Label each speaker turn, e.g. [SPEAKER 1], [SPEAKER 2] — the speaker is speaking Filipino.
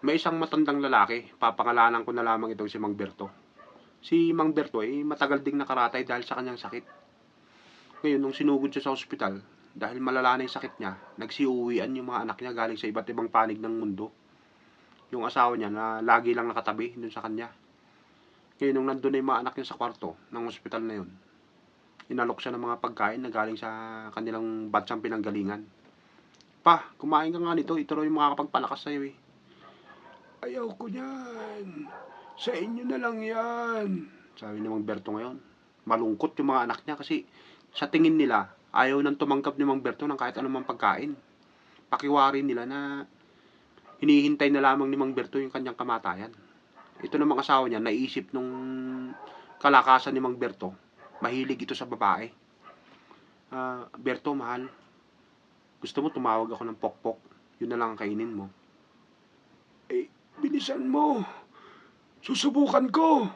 [SPEAKER 1] May isang matandang lalaki, papangalanan ko na lamang itong si Mang Berto. Si Mang Berto ay matagal ding nakaratay dahil sa kanyang sakit. Ngayon, nung sinugod siya sa ospital, dahil malala na yung sakit niya, nagsiuwian yung mga anak niya galing sa iba't ibang panig ng mundo. Yung asawa niya na lagi lang nakatabi dun sa kanya. Ngayon, nung nandun na yung mga anak niya sa kwarto ng ospital na yun, inalok siya ng mga pagkain na galing sa kanilang bansang pinanggalingan. Pa, kumain ka nga nito, ito raw yung makakapagpalakas sa'yo eh. Ayaw ko niyan. Sa inyo na lang yan. Sabi ni Mang Berto ngayon. Malungkot yung mga anak niya kasi sa tingin nila, ayaw nang tumanggap ni Mang Berto ng kahit anumang pagkain. Pakiwari nila na hinihintay na lamang ni Mang Berto yung kanyang kamatayan. Ito namang asawa niya, naisip nung kalakasan ni Mang Berto, mahilig ito sa babae. Berto, mahal, gusto mo tumawag ako ng pokpok? Yun na lang ang kainin mo. Eh, bilisan mo. Susubukan ko.